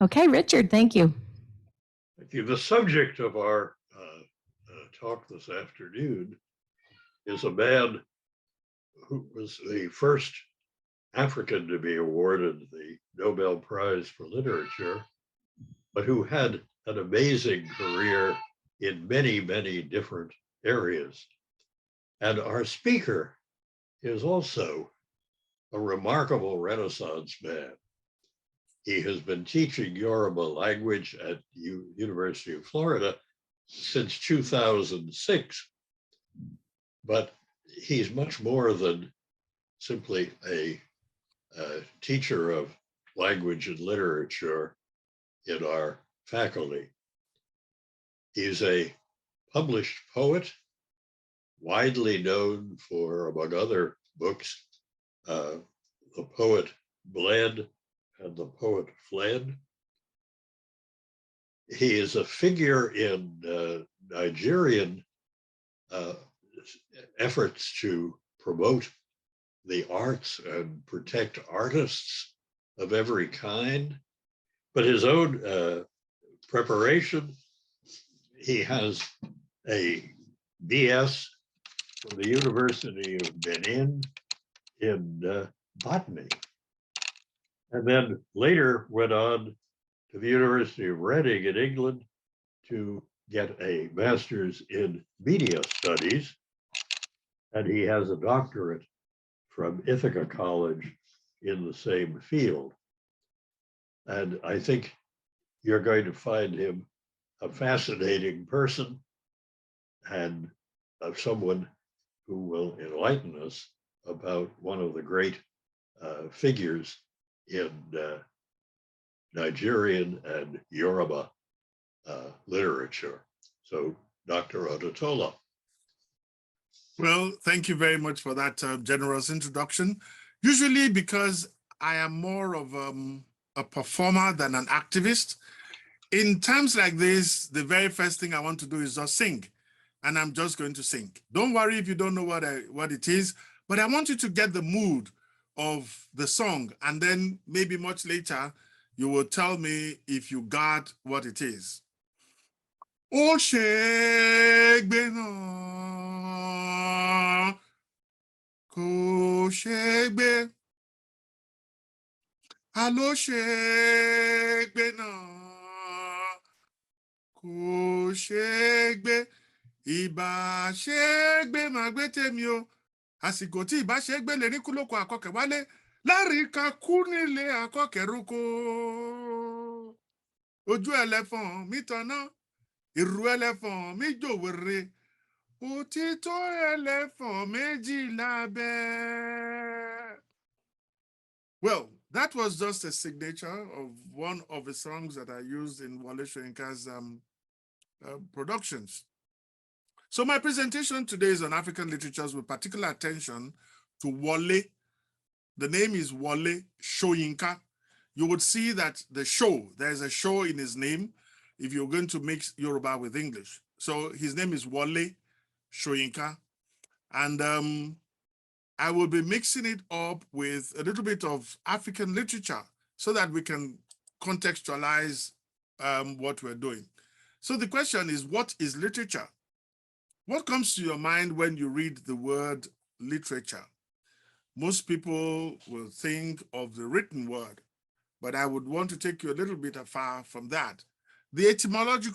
Okay, Richard, thank you. Thank you. The subject of our talk this afternoon is a man who was the first African to be awarded the Nobel Prize for Literature, but who had an amazing career in many, many different areas. And our speaker is also a remarkable Renaissance man. He has been teaching Yoruba language at University of Florida since 2006, but he's much more than simply a teacher of language and literature in our faculty. He's a published poet, widely known for, among other books, The Poet Bled and The Poet Fled. He is a figure in Nigerian efforts to promote the arts and protect artists of every kind. But his own preparation, he has a BS from the University of Benin in botany, and then later went on to the University of Reading in England to get a master's in media studies, and he has a doctorate from Ithaca College in the same field. And I think you're going to find him a fascinating person and someone who will enlighten us about one of the great figures in Nigerian and Yoruba literature. So, Dr. Odutola. Well, thank you very much for that generous introduction. Usually because I am more of a performer than an activist, in times like this, the very first thing I want to do is just sing. And I'm just going to sing. Don't worry if you don't know what it is, but I want you to get the mood of the song. And then maybe much later, you will tell me if you got what it is. Ó ṣègbé náà, kò ṣègbé. Àló ṣègbé náà, kò ṣègbé. Ìbá ṣègbé máa gbé tèmi o. Àsìkò tí ìbá ṣègbé lè ní kú lóko àkọkẹ̀ wálé. Láríkà kú nílé àkọkẹ̀ roko. Ojú ẹlẹ́fọ̀n mi tanná. Ìrù ẹlẹ́fọ̀n mi jòwèrè. Òtítọ́ ẹlẹ́fọ̀n méjì lábẹ́. Well, that was just a signature of one of the songs that I used in Wole Soyinka's productions. So my presentation today is on African literatures with particular attention to Wole. The name is Wole Soyinka. You would see that there's a show in his name if you're going to mix Yoruba with English. So his name is Wole Soyinka. And I will be mixing it up with a little bit of African literature so that we can contextualize what we're doing. So the question is, what is literature? What comes to your mind when you read the word literature? Most people will think of the written word, but I would want to take you a little bit afar from that. The etymology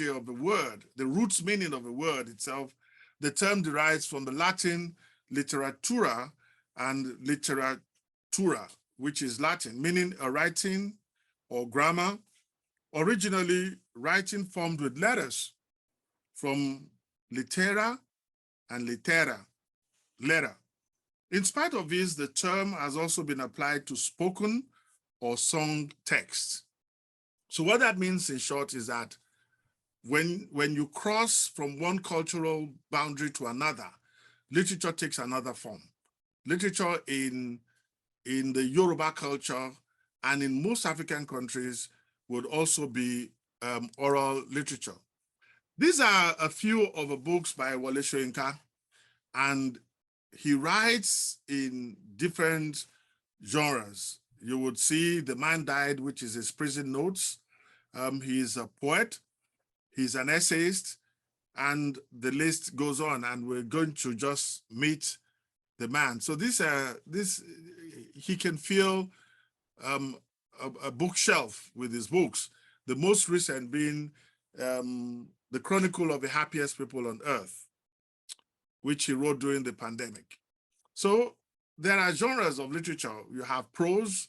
of the word, the roots meaning of the word itself, the term derives from the Latin literatura and literatura, which is Latin, meaning a writing or grammar, originally writing formed with letters from litera and litera, letter. In spite of this, the term has also been applied to spoken or sung text. So what that means in short is that when you cross from one cultural boundary to another, literature takes another form. Literature in the Yoruba culture and in most African countries would also be oral literature. These are a few of the books by Wole Soyinka, and he writes in different genres. You would see The Man Died, which is his prison notes. He's a poet, he's an essayist, and the list goes on. And we're going to just meet the man. So this he can fill a bookshelf with his books. The most recent being The Chronicle of the Happiest People on Earth, which he wrote during the pandemic. So there are genres of literature. You have prose,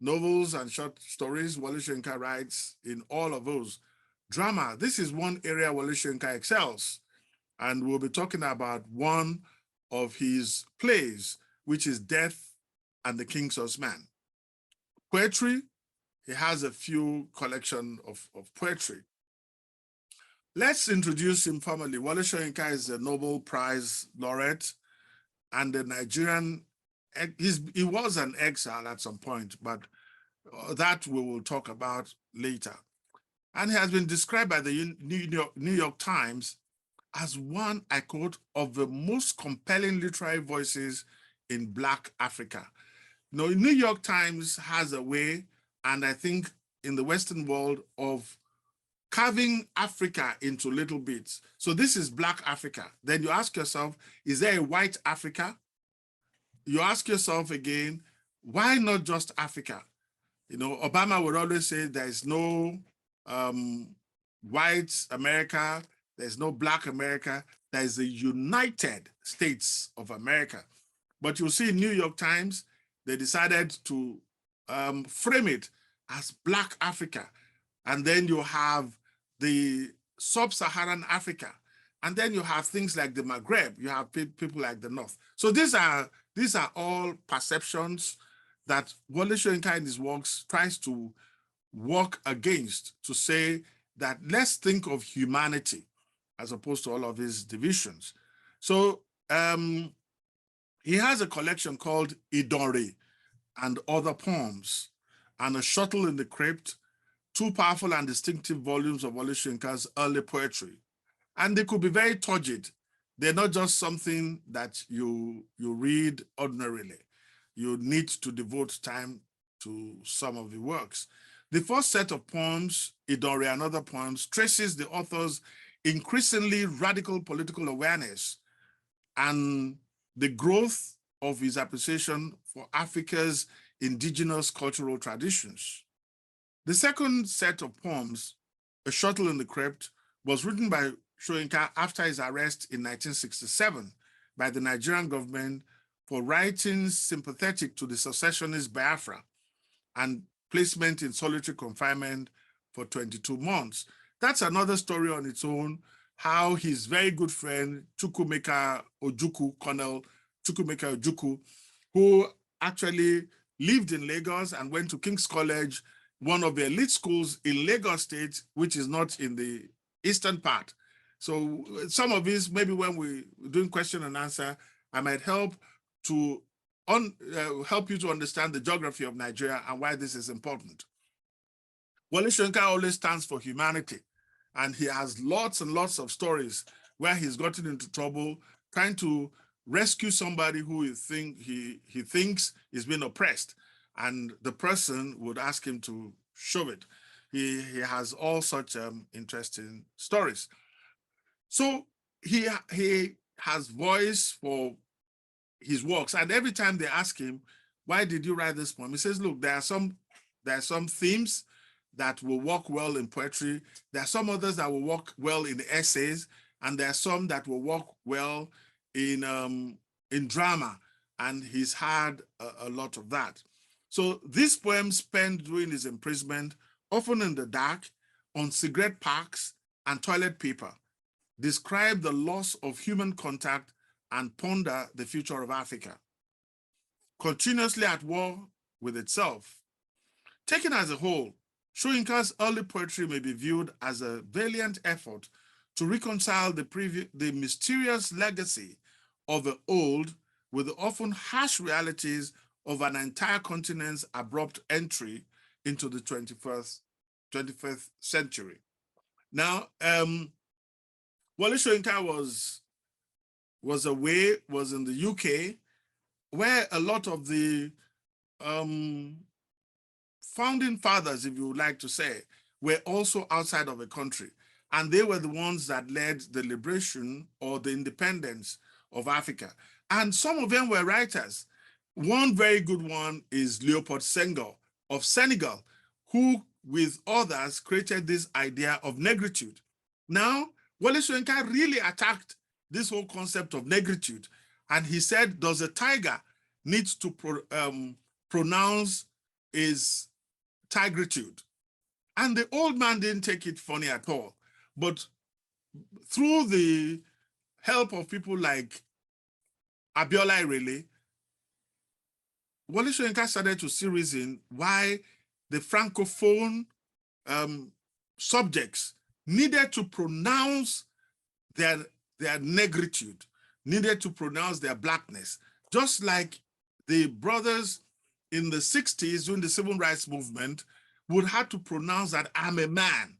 novels, and short stories. Wole Soyinka writes in all of those. Drama, this is one area Wole Soyinka excels. And we'll be talking about one of his plays, which is Death and the King's Horseman. Poetry, he has a few collection of poetry. Let's introduce him formally. Wole Soyinka is a Nobel Prize laureate and a Nigerian. He was an exile at some point, but that we will talk about later. And he has been described by the New York Times as one, I quote, of the most compelling literary voices in Black Africa. Now, New York Times has a way, and I think in the Western world, of carving Africa into little bits. So this is Black Africa. Then you ask yourself, is there a white Africa? You ask yourself again, why not just Africa? You know, Obama would always say there is no white America, there's no Black America, there is the United States of America. But you'll see in New York Times, they decided to frame it as Black Africa. And then you have the sub-Saharan Africa. And then you have things like the Maghreb, you have people like the North. So these are all perceptions that Wole Soyinka in his works tries to work against, to say that let's think of humanity as opposed to all of these divisions. So he has a collection called Idore and Other Poems, and A Shuttle in the Crypt, two powerful and distinctive volumes of Wole Soyinka's early poetry. And they could be very turgid. They're not just something that you read ordinarily. You need to devote time to some of the works. The first set of poems, Idore and Other Poems, traces the author's increasingly radical political awareness and the growth of his appreciation for Africa's indigenous cultural traditions. The second set of poems, A Shuttle in the Crypt, was written by Soyinka after his arrest in 1967 by the Nigerian government for writings sympathetic to the secessionist Biafra and placement in solitary confinement for 22 months. That's another story on its own, how his very good friend, Chukwuemeka Ojukwu, Colonel Chukwuemeka Ojukwu, who actually lived in Lagos and went to King's College, one of the elite schools in Lagos State, which is not in the eastern part. So some of these, maybe when we're doing question and answer, I might help to help you to understand the geography of Nigeria and why this is important. Wole Soyinka always stands for humanity, and he has lots and lots of stories where he's gotten into trouble trying to rescue somebody who he thinks is being oppressed, and the person would ask him to show it. He has all such interesting stories. So he has voice for his works, and every time they ask him, why did you write this poem? He says, look, there are some themes that will work well in poetry. There are some others that will work well in essays, and there are some that will work well in drama, and he's had a lot of that. So these poems penned during his imprisonment, often in the dark, on cigarette packs and toilet paper, describe the loss of human contact and ponder the future of Africa. Continuously at war with itself. Taken as a whole, Soyinka's early poetry may be viewed as a valiant effort to reconcile the mysterious legacy of the old with the often harsh realities of an entire continent's abrupt entry into the 21st century. Now, Wole Soyinka was in the UK, where a lot of the founding fathers, if you would like to say, were also outside of the country. And they were the ones that led the liberation or the independence of Africa. And some of them were writers. One very good one is Leopold Senghor of Senegal, who, with others, created this idea of negritude. Now, Wole Soyinka really attacked this whole concept of negritude. And he said, does a tiger need to pronounce his tigritude? And the old man didn't take it funny at all. But through the help of people like Abiola Irele, Wole Soyinka started to see reason why the Francophone subjects needed to pronounce their negritude, needed to pronounce their blackness, just like the brothers in the 60s during the civil rights movement would have to pronounce that I'm a man.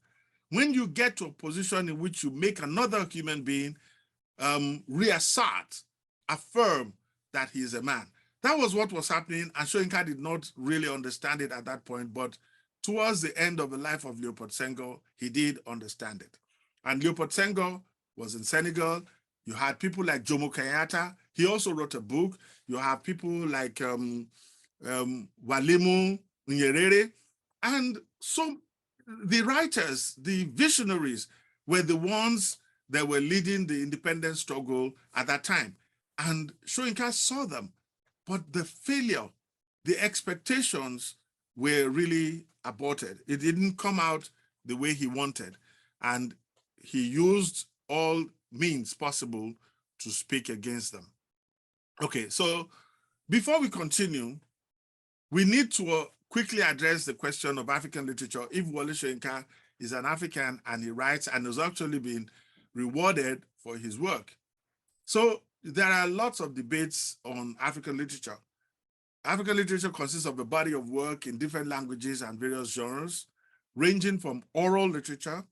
When you get to a position in which you make another human being reassert, affirm that he is a man. That was what was happening, and Soyinka did not really understand it at that point, but towards the end of the life of Leopold Senghor, he did understand it. And Leopold Senghor was in Senegal. You had people like Jomo Kenyatta. He also wrote a book. You have people like Walimu Nyerere. And so the writers, the visionaries, were the ones that were leading the independence struggle at that time. And Soyinka saw them. But the failure, the expectations were really aborted. It didn't come out the way he wanted. And he used all means possible to speak against them. Okay, so before we continue, we need to quickly address the question of African literature. If Wole Soyinka is an African and he writes and has actually been rewarded for his work. So there are lots of debates on African literature. African literature consists of a body of work in different languages and various genres, ranging from oral literature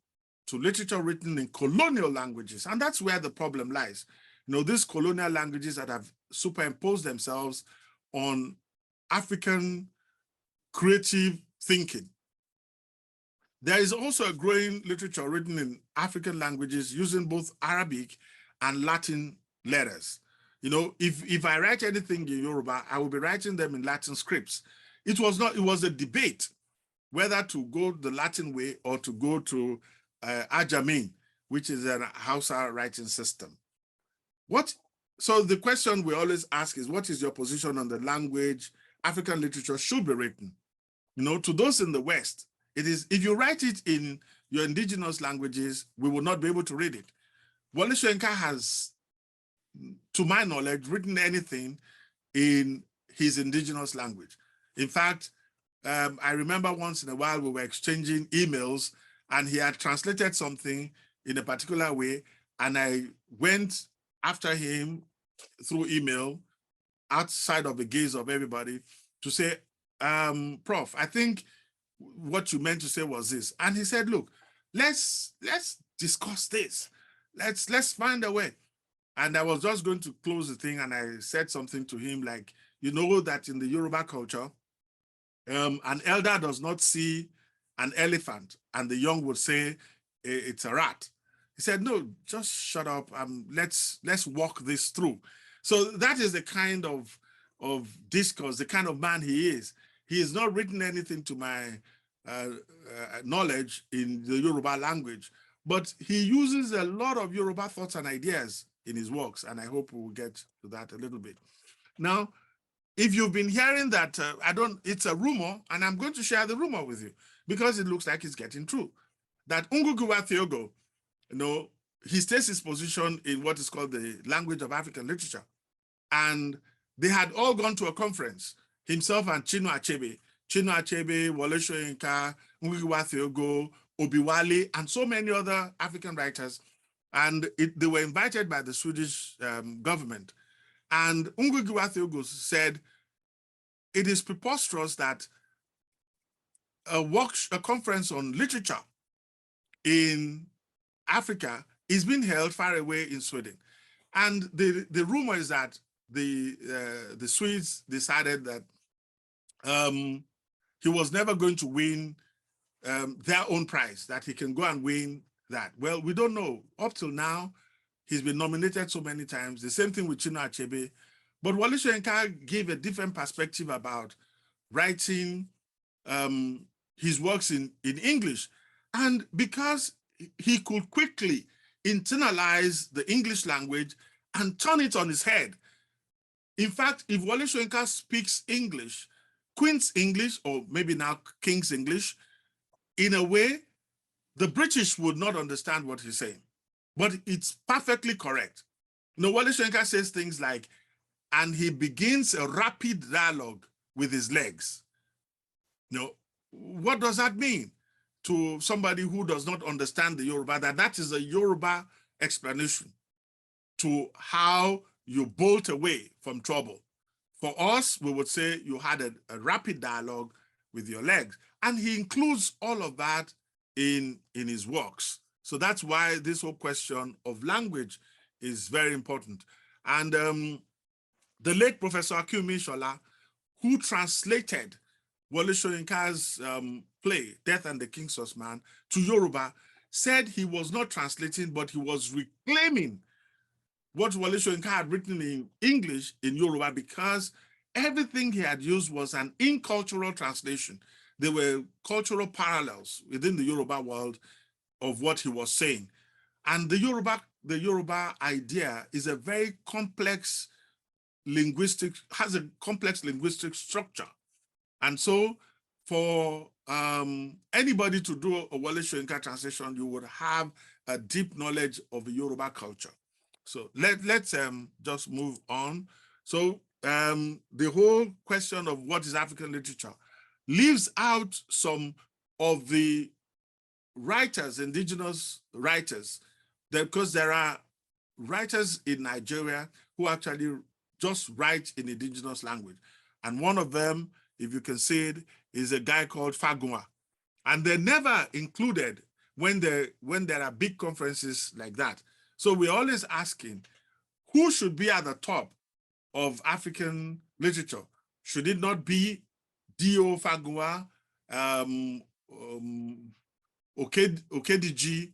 to literature written in colonial languages. And that's where the problem lies. You know, these colonial languages that have superimposed themselves on African creative thinking. There is also a growing literature written in African languages using both Arabic and Latin letters. You know, if I write anything in Yoruba, I will be writing them in Latin scripts. It was a debate whether to go the Latin way or to go to Ajamin, which is a Hausa writing system. So the question we always ask is, what is your position on the language African literature should be written? You know, to those in the West, it is, if you write it in your indigenous languages, we will not be able to read it. Wole Soyinka has, to my knowledge, written anything in his indigenous language. In fact, I remember once in a while we were exchanging emails and he had translated something in a particular way, and I went after him through email outside of the gaze of everybody to say, Prof, I think what you meant to say was this. And he said, look, let's discuss this. Let's find a way. And I was just going to close the thing, and I said something to him like, you know that in the Yoruba culture, an elder does not see an elephant, and the young would say it's a rat. He said, no, just shut up. Let's walk this through. So that is the kind of discourse, the kind of man he is. He has not written anything to my knowledge in the Yoruba language, but he uses a lot of Yoruba thoughts and ideas in his works, and I hope we will get to that a little bit. Now, if you've been hearing that, it's a rumor, and I'm going to share the rumor with you because it looks like it's getting true, that Ngugiwa Thiong'o, you know, he states his position in what is called the language of African literature. And they had all gone to a conference, himself and Chinua Achebe, Wole Soyinka, Ngugiwa Thiong'o, Obiwale, and so many other African writers. And they were invited by the Swedish government. And Ngugiwa Thiong'o said, it is preposterous that a conference on literature in Africa is being held far away in Sweden. And the rumor is that the Swedes decided that he was never going to win their own prize, that he can go and win that. Well, we don't know. Up till now, he's been nominated so many times. The same thing with Chinua Achebe. But Wole Soyinka gave a different perspective about writing his works in English. And because he could quickly internalize the English language and turn it on his head. In fact, if Wole Soyinka speaks English, Queen's English, or maybe now King's English, in a way, the British would not understand what he's saying. But it's perfectly correct. Wole Soyinka says things like, and he begins a rapid dialogue with his legs. What does that mean to somebody who does not understand the Yoruba? That is a Yoruba explanation to how you bolt away from trouble. For us, we would say you had a rapid dialogue with your legs. And he includes all of that in his works. So that's why this whole question of language is very important. And the late Professor Akinwumi Shola, who translated Wole Soyinka's play, Death and the King's Horseman, to Yoruba, said he was not translating, but he was reclaiming what Wole Soyinka had written in English in Yoruba, because everything he had used was an incultural translation. There were cultural parallels within the Yoruba world of what he was saying. And the Yoruba idea is a very complex has a complex linguistic structure. And so for anybody to do a Wole Soyinka translation, you would have a deep knowledge of the Yoruba culture. So let's just move on. So the whole question of what is African literature leaves out some of the writers, indigenous writers, because there are writers in Nigeria who actually just write in indigenous language. And one of them, if you can see it, is a guy called Fagunwa. And they're never included when there are big conferences like that. So we're always asking, who should be at the top of African literature? Should it not be D.O. Fagunwa, Okediji,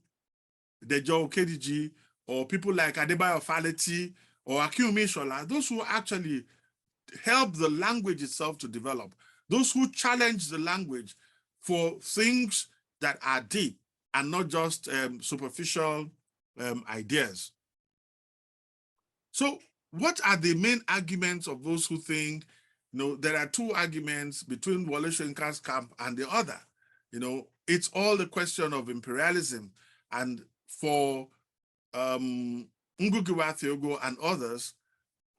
Dejo Okediji, or people like Adebayo Faleti or Akinwumi Shola, those who actually help the language itself to develop, those who challenge the language for things that are deep and not just superficial ideas. So what are the main arguments of those who think, there are two arguments between Wole Soyinka's camp and the other? It's all the question of imperialism. And for Ngugi wa Thiong'o and others,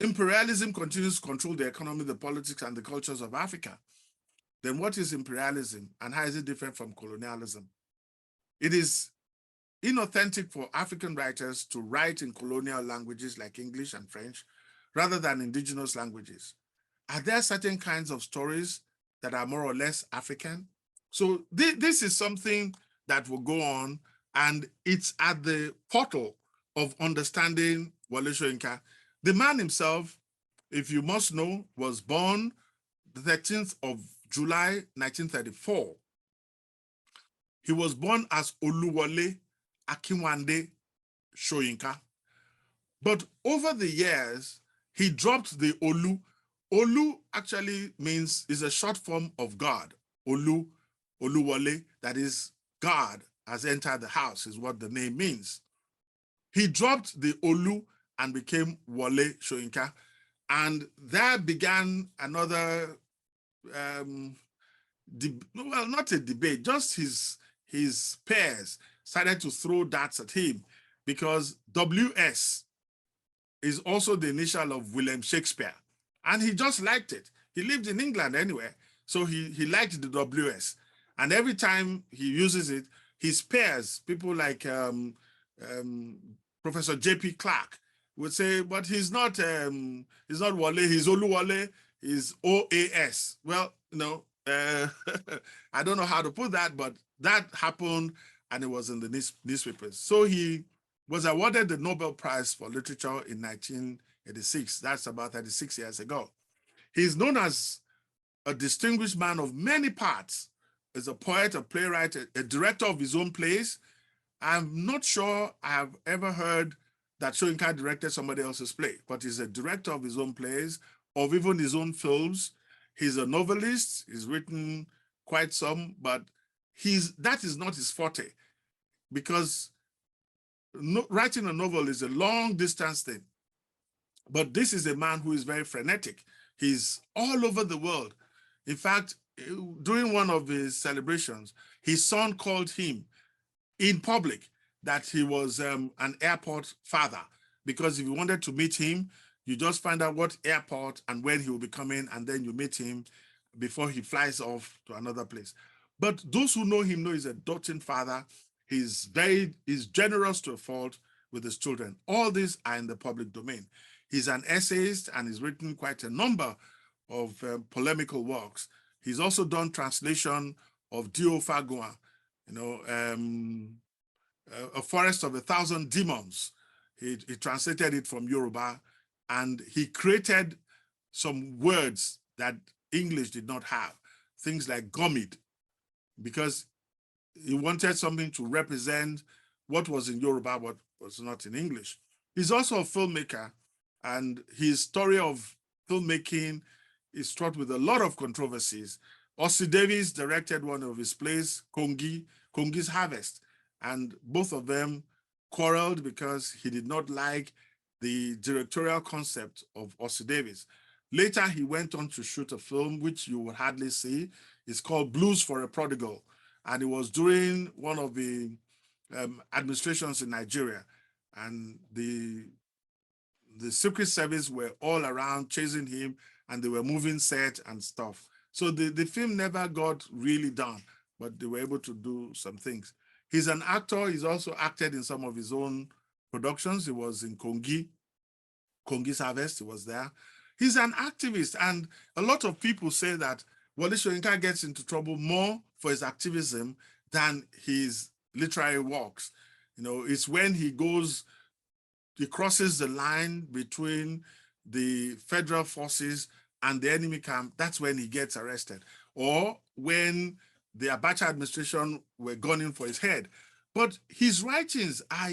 imperialism continues to control the economy, the politics, and the cultures of Africa. Then what is imperialism and how is it different from colonialism? It is inauthentic for African writers to write in colonial languages like English and French rather than indigenous languages. Are there certain kinds of stories that are more or less African? So this is something that will go on, and it's at the portal of understanding Wole Soyinka. The man himself, if you must know, was born the 13th of July, 1934. He was born as Oluwole Akinwande Soyinka. But over the years, he dropped the Olu. Olu actually is a short form of God. Oluwole, that is, God has entered the house, is what the name means. He dropped the Olu and became Wole Soyinka. And there began another, well, not a debate, just his peers started to throw darts at him, because WS is also the initial of William Shakespeare. And he just liked it. He lived in England anyway, so he liked the WS. And every time he uses it, his peers, people like Professor J.P. Clark, would say, but he's not Wole, he's Oluwole, he's OAS. Well, I don't know how to put that, but that happened, and it was in the newspapers. So he was awarded the Nobel Prize for Literature in 1986. That's about 36 years ago. He's known as a distinguished man of many parts. Is a poet, a playwright, a director of his own plays. I'm not sure I have ever heard that Soyinka directed somebody else's play, but he's a director of his own plays, of even his own films. He's a novelist. He's written quite some, but that is not his forte, because writing a novel is a long distance thing. But this is a man who is very frenetic. He's all over the world. In fact, during one of his celebrations, his son called him in public that he was an airport father, because if you wanted to meet him, you just find out what airport and when he will be coming, and then you meet him before he flies off to another place. But those who know him know he's a doting father. He's generous to a fault with his children. All these are in the public domain. He's an essayist and he's written quite a number of polemical works. He's also done translation of Dio Fagua, A Forest of 1,000 Demons. He translated it from Yoruba, and he created some words that English did not have, things like gomid, because he wanted something to represent what was in Yoruba, what was not in English. He's also a filmmaker, and his story of filmmaking is fraught with a lot of controversies. Ossie Davis directed one of his plays, Kongi's Harvest, and both of them quarreled because he did not like the directorial concept of Ossie Davis. Later, he went on to shoot a film, which you will hardly see. It's called Blues for a Prodigal, and it was during one of the administrations in Nigeria, and the Secret Service were all around chasing him, and they were moving set and stuff. So the film never got really done, but they were able to do some things. He's an actor. He's also acted in some of his own productions. He was in Kongi's Harvest. He was there. He's an activist, and a lot of people say that Wole Soyinka gets into trouble more for his activism than his literary works. It's when he crosses the line between the federal forces and the enemy camp, that's when he gets arrested. Or when the Abacha administration were gunning for his head. But his writings are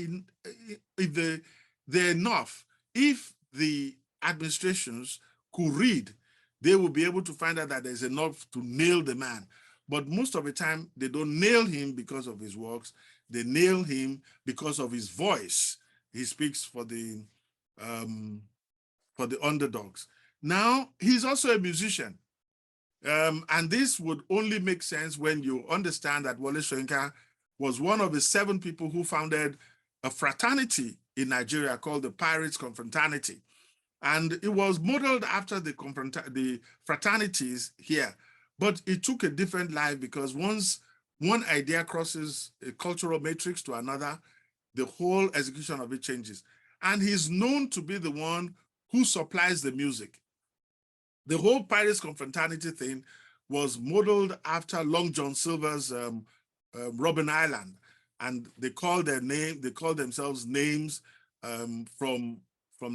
they're enough. If the administrations could read, they will be able to find out that there's enough to nail the man. But most of the time, they don't nail him because of his works. They nail him because of his voice. He speaks for the underdogs. Now, he's also a musician. And this would only make sense when you understand that Wole Soyinka was one of the 7 people who founded a fraternity in Nigeria called the Pirates Confraternity. And it was modeled after the fraternities here. But it took a different life, because once one idea crosses a cultural matrix to another, the whole execution of it changes. And he's known to be the one who supplies the music. The whole Pirates Confraternity thing was modeled after Long John Silver's Robben Island, and they call themselves names from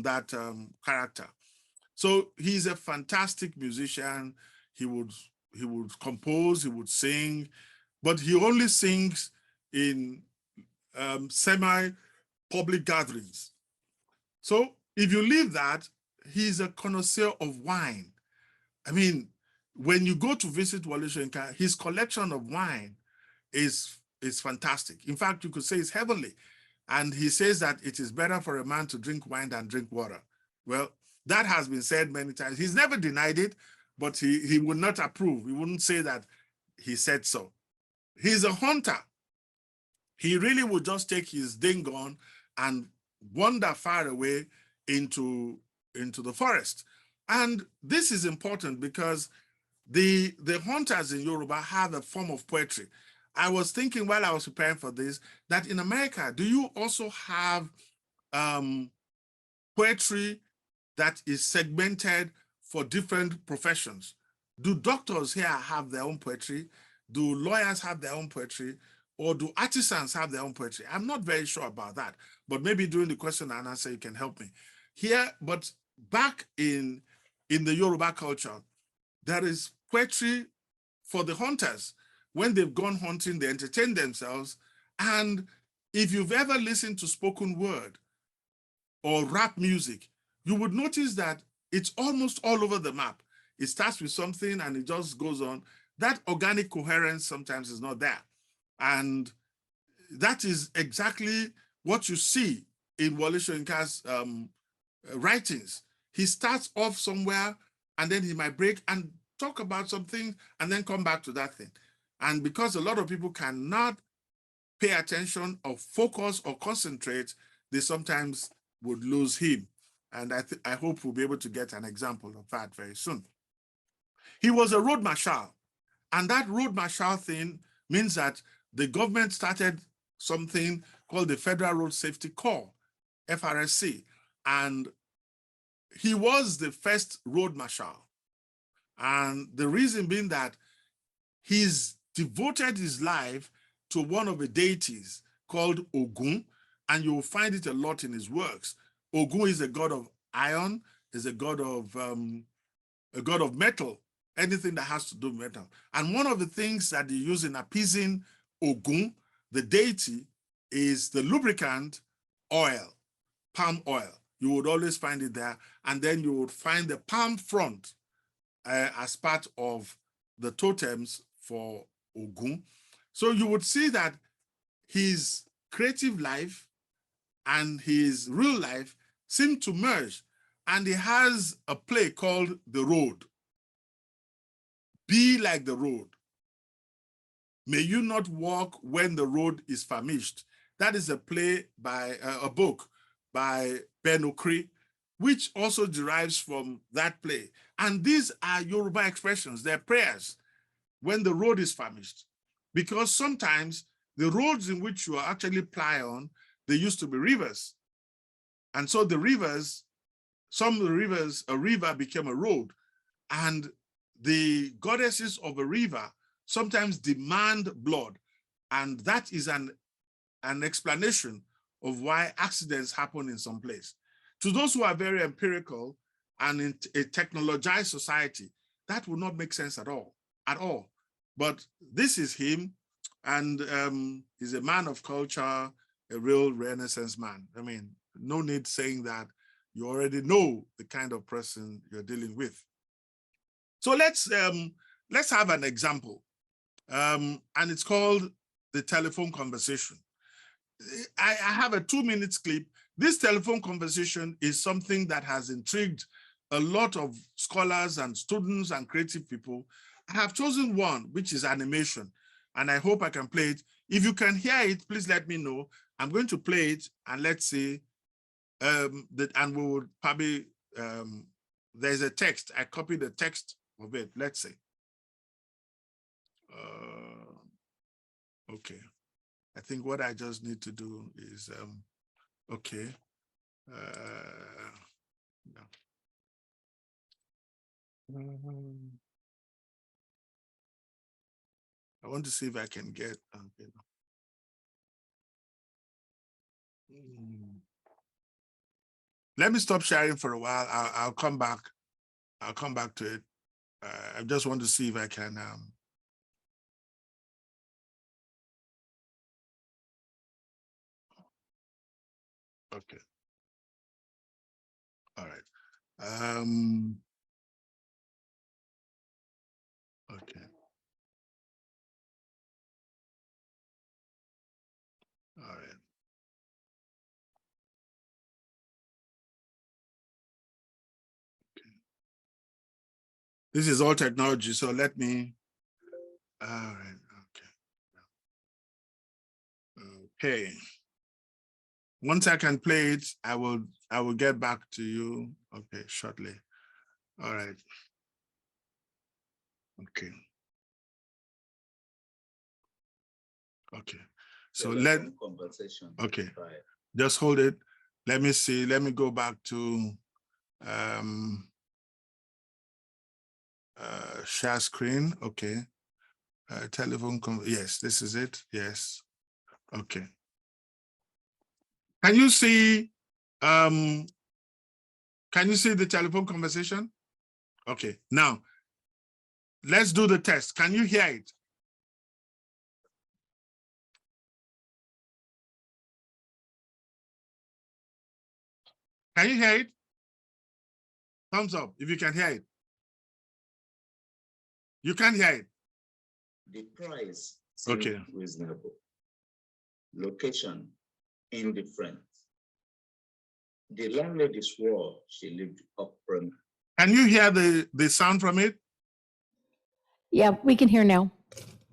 that character. So he's a fantastic musician. He would compose, he would sing, but he only sings in semi-public gatherings. So if you leave that, he's a connoisseur of wine. I mean, when you go to visit Wole Soyinka, his collection of wine is fantastic. In fact, you could say it's heavenly. And he says that it is better for a man to drink wine than drink water. Well, that has been said many times. He's never denied it, but he would not approve. He wouldn't say that he said so. He's a hunter. He really would just take his dingon and wander far away into the forest. And this is important because the hunters in Yoruba have a form of poetry. I was thinking while I was preparing for this, that in America, do you also have poetry that is segmented for different professions? Do doctors here have their own poetry? Do lawyers have their own poetry? Or do artisans have their own poetry? I'm not very sure about that, but maybe during the question and answer, you can help me. Here, but back in the Yoruba culture, there is poetry for the hunters. When they've gone hunting, they entertain themselves. And if you've ever listened to spoken word or rap music, you would notice that it's almost all over the map. It starts with something and it just goes on. That organic coherence sometimes is not there. And that is exactly what you see in Wole Soyinka's writings. He starts off somewhere and then he might break and talk about something and then come back to that thing. And because a lot of people cannot pay attention or focus or concentrate, they sometimes would lose him. And I hope we'll be able to get an example of that very soon. He was a road marshal. And that road marshal thing means that the government started something called the Federal Road Safety Corps, FRSC. And he was the first road marshal. And the reason being that he's devoted his life to one of the deities called Ogun, and you will find it a lot in his works. Ogun is a god of iron, is a god of metal, anything that has to do with metal. And one of the things that they use in appeasing Ogun, the deity, is the lubricant oil, palm oil. You would always find it there. And then you would find the palm front as part of the totems for Ogun. So you would see that his creative life and his real life seem to merge. And he has a play called The Road. Be like the road. May you not walk when the road is famished. That is a play by a book by Ben Okri, which also derives from that play. And these are Yoruba expressions. They're prayers when the road is famished. Because sometimes the roads in which you actually ply on, they used to be rivers. And so the rivers, some of the rivers, a river became a road. And the goddesses of a river sometimes demand blood. And that is an explanation of why accidents happen in some place. To those who are very empirical and in a technologized society, that would not make sense at all. But this is him, and he's a man of culture, a real Renaissance man. I mean, no need saying that. You already know the kind of person you're dealing with. So let's have an example, and it's called the telephone conversation. I have a 2-minute clip. This telephone conversation is something that has intrigued a lot of scholars and students and creative people. I have chosen one, which is animation, and I hope I can play it. If you can hear it, please let me know. I'm going to play it, and let's see, and we would probably, there's a text. I copied the text of it. Let's see. Okay. I think what I just need to do is, okay. No. I want to see if I can get, Let me stop sharing for a while. I'll come back. I'll come back to it. I just want to see if I can. Okay. All right. Okay. All right. Okay. This is all technology, so let me. All right. Okay. Okay. Once I can play it, I will get back to you. Okay, shortly. All right. Okay. Okay. So let conversation. Okay. Right. Just hold it. Let me see. Let me go back to share screen. Okay. Telephone. Yes, this is it. Yes. Okay. Can you see? Can you see the telephone conversation? Okay. Now, Let's do the test. Can you hear it? Can you hear it? Thumbs up if you can hear it. You can hear it. The price seemed Okay. reasonable. Location indifferent. The landlady swore she lived up from. Can you hear the sound from it? Yeah, we can hear now.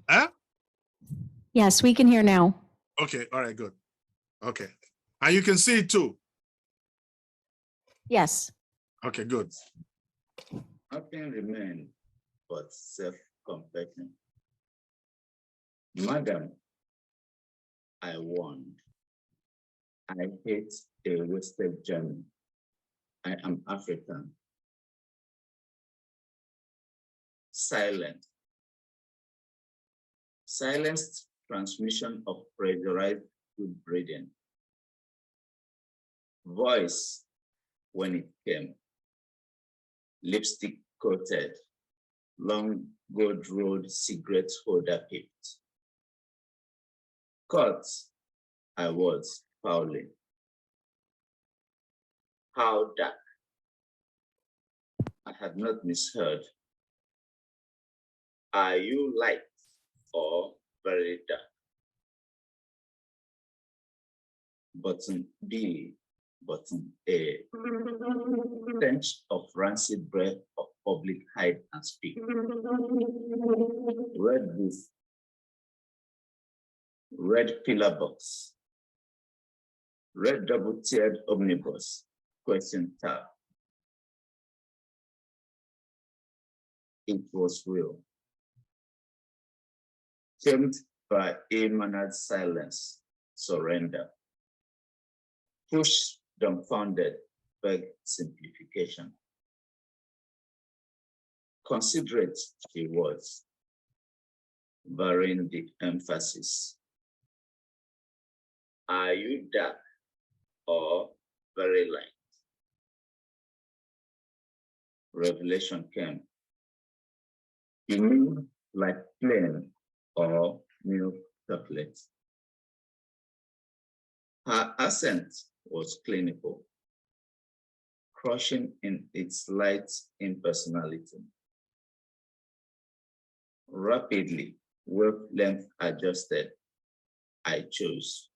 Huh? Yes, we can hear now. Okay, all right, good. Okay. And you can see it too. Yes. Okay, good. Nothing remained but self-compassion. Madam, I warned. I hate a wasted journey. I am African. Silent. Silenced transmission of pressurized good breeding. Voice when it came. Lipstick coated. Long gold road cigarette holder pipped. Caught, I was fouling. How dark. I had not misheard. Are you light or very dark? Button B, button A. Stench of rancid breath of public hide and speak. Red booth. Red pillar box. Red double-tiered omnibus. Question tag. It was real. Tamed by a-mannered silence, surrender. Push dumbfounded, beg simplification. Considerate he was, varying the emphasis. Are you dark or very light? Revelation came. You mean like plain or milk chocolate? Her accent was clinical, crushing in its light impersonality. Rapidly, wavelength adjusted, I chose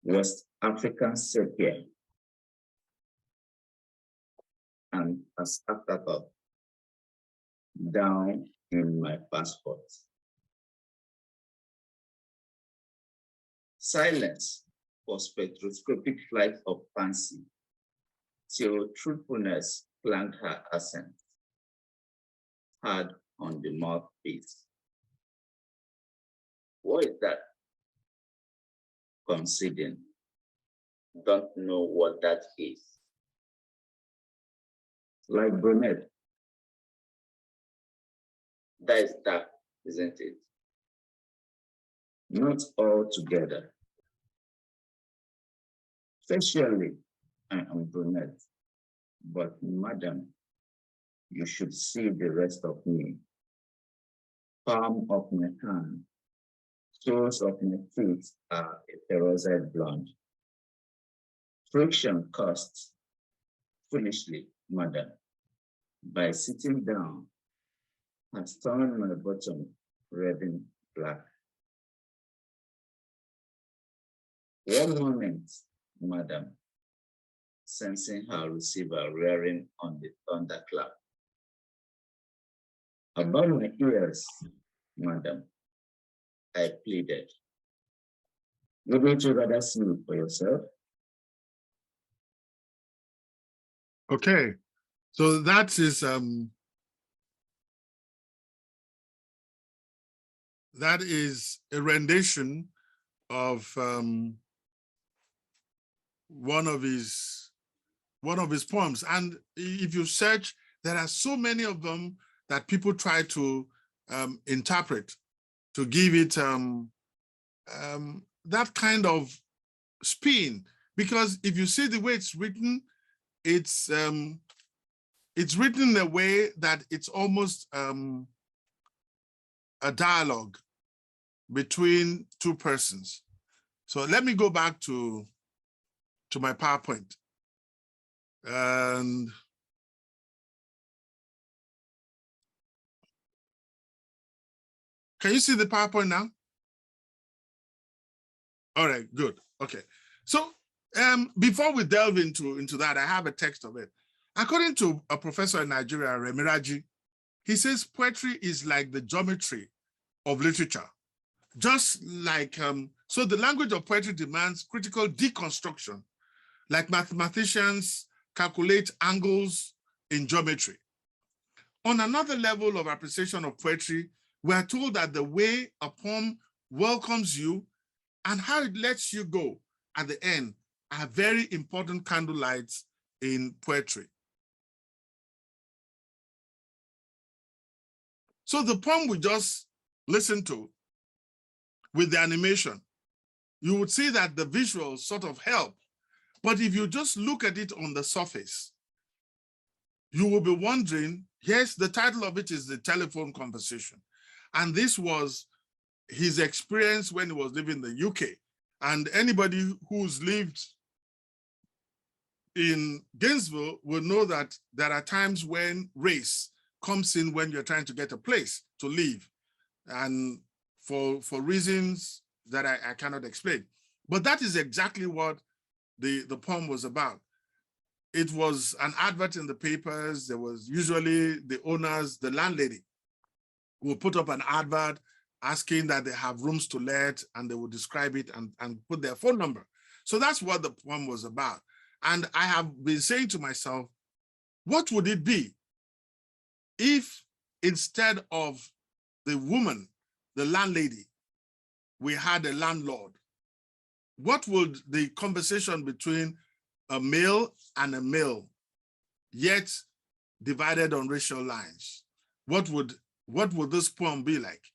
West African sepia and as afterthought down in my passport. Silence for spectroscopic flight of fancy till truthfulness clanged her accent, hard on the mouthpiece. What is that? Conceding. Don't know what that is. Like brunette. That is dark, isn't it? Not all together. Facially, I am brunette, but madam, you should see the rest of me. Palm of my hand, soles of my feet are a peroxide blonde. Friction costs, foolishly, madam, by sitting down, has turned my bottom red black. One moment, madam, sensing her receiver rearing on the thunderclap. About my ears, madam, I pleaded. Wouldn't you rather see it for yourself? Okay, so that is a rendition of one of his poems. And if you search, there are so many of them that people try to interpret, to give it that kind of spin. Because if you see the way it's written, it's it's written in a way that it's almost a dialogue between two persons. So let me go back to my PowerPoint. And can you see the PowerPoint now? All right, good. Okay. So before we delve into that, I have a text of it. According to a professor in Nigeria, Remiraji, he says poetry is like the geometry of literature. Just like, so the language of poetry demands critical deconstruction, like mathematicians calculate angles in geometry. On another level of appreciation of poetry, we are told that the way a poem welcomes you and how it lets you go at the end are very important candlelights in poetry. So the poem we just listened to with the animation, you would see that the visuals sort of help. But if you just look at it on the surface, you will be wondering, yes, the title of it is The Telephone Conversation. And this was his experience when he was living in the UK. And anybody who's lived in Gainesville will know that there are times when race comes in when you're trying to get a place to live, and for reasons that I cannot explain. But that is exactly what the poem was about. It was an advert in the papers. There was usually the owners, the landlady, will put up an advert asking that they have rooms to let, and they will describe it and put their phone number. So that's what the poem was about. And I have been saying to myself, what would it be if instead of the woman, the landlady, we had a landlord? What would the conversation between a male and a male, yet divided on racial lines, what would this poem be like?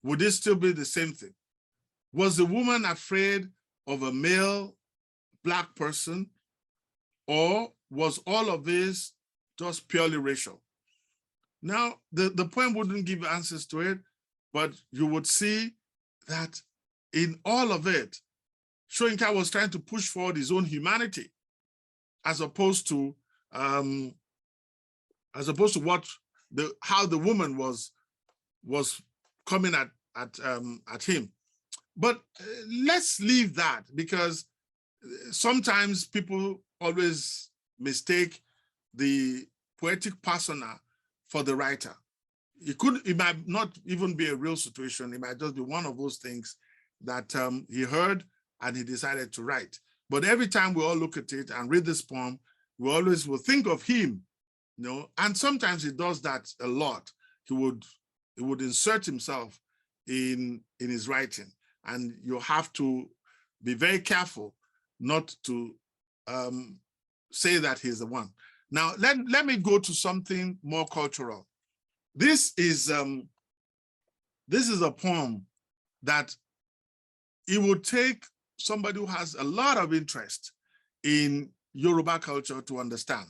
Would it still be the same thing? Was the woman afraid of a male Black person, or was all of this just purely racial? Now, the poem wouldn't give answers to it, but you would see that in all of it, Soyinka was trying to push forward his own humanity, as opposed to how the woman was coming at him. But let's leave that, because sometimes people always mistake the poetic persona for the writer. It might not even be a real situation. It might just be one of those things that he heard and he decided to write. But every time we all look at it and read this poem, we always will think of him, you know, and sometimes he does that a lot. He would insert himself in his writing, and you have to be very careful not to say that he's the one. Now, let me go to something more cultural. This is a poem that it would take somebody who has a lot of interest in Yoruba culture to understand.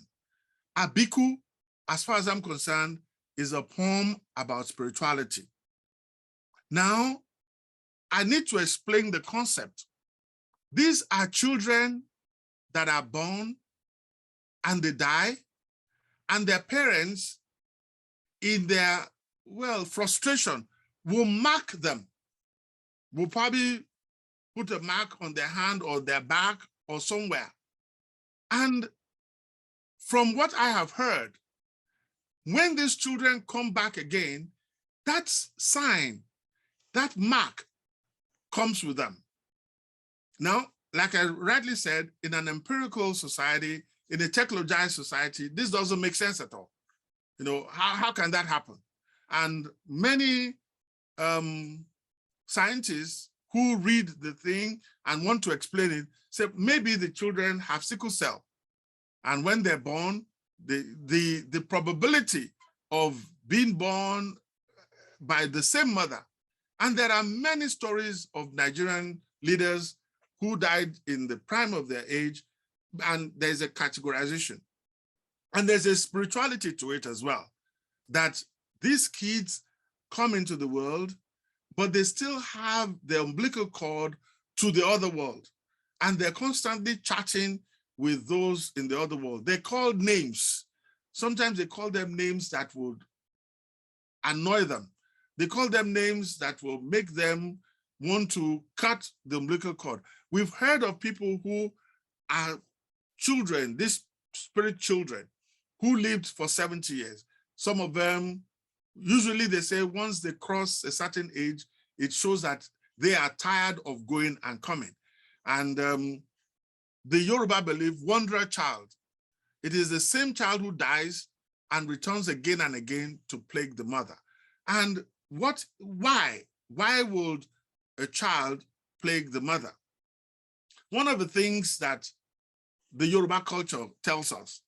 Abiku, as far as I'm concerned, is a poem about spirituality. Now, I need to explain the concept. These are children that are born and they die, and their parents, in their, frustration, will mark them, will probably put a mark on their hand or their back or somewhere. And from what I have heard, when these children come back again, that sign, that mark comes with them. Now, like I rightly said, in an empirical society, in a technologized society, this doesn't make sense at all. You know, how can that happen? And many scientists who read the thing and want to explain it say maybe the children have sickle cell, and when they're born, the probability of being born by the same mother. And there are many stories of Nigerian leaders who died in the prime of their age, and there's a categorization. And there's a spirituality to it as well, that these kids come into the world, but they still have the umbilical cord to the other world. And they're constantly chatting with those in the other world. They're called names. Sometimes they call them names that would annoy them. They call them names that will make them want to cut the umbilical cord. We've heard of people who are children, these spirit children, who lived for 70 years. Some of them, usually they say once they cross a certain age, it shows that they are tired of going and coming. And the Yoruba believe wanderer child. It is the same child who dies and returns again and again to plague the mother. And why would a child plague the mother? One of the things that the Yoruba culture tells us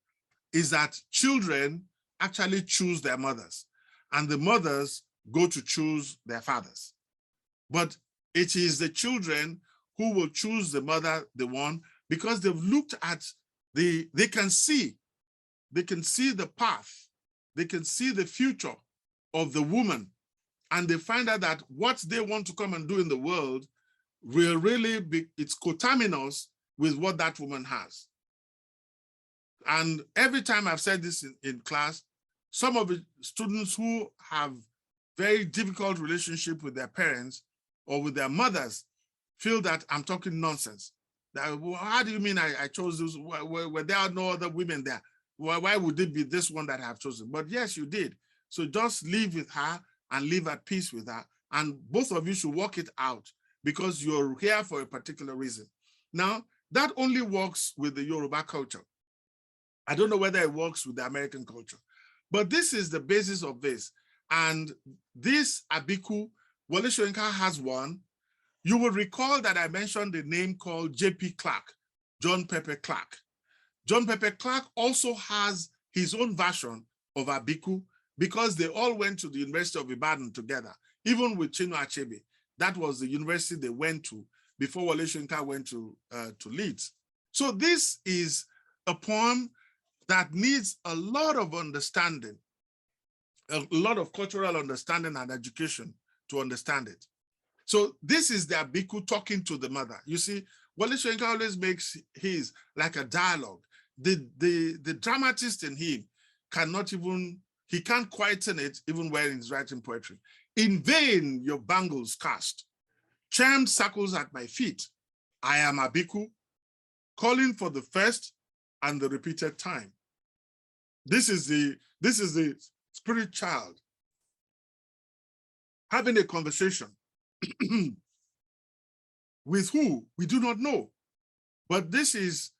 is that children actually choose their mothers, and the mothers go to choose their fathers. But it is the children who will choose the mother they want, because they've looked at they can see the path, they can see the future of the woman, and they find out that what they want to come and do in the world will really be, it's coterminous with what that woman has. And every time I've said this in class, some of the students who have very difficult relationship with their parents or with their mothers feel that I'm talking nonsense. That, well, how do you mean I chose this? Were there no other women there? Why would it be this one that I have chosen? But yes, you did. So just live with her and live at peace with her. And both of you should work it out, because you're here for a particular reason. Now, that only works with the Yoruba culture. I don't know whether it works with the American culture, but this is the basis of this. And this Abiku, Wole Soyinka has one. You will recall that I mentioned the name called J.P. Clark, John Pepper Clark. John Pepper Clark also has his own version of Abiku, because they all went to the University of Ibadan together, even with Chinua Achebe. That was the university they went to before Wole Soyinka went to Leeds. So this is a poem that needs a lot of understanding, a lot of cultural understanding and education to understand it. So this is the Abiku talking to the mother. You see, Wole Soyinka always makes his like a dialogue. The dramatist in him cannot even, he can't quieten it even when he's writing poetry. In vain your bangles cast, charmed circles at my feet. I am Abiku, calling for the first and the repeated time. This is the spirit child having a conversation with who we do not know. But this is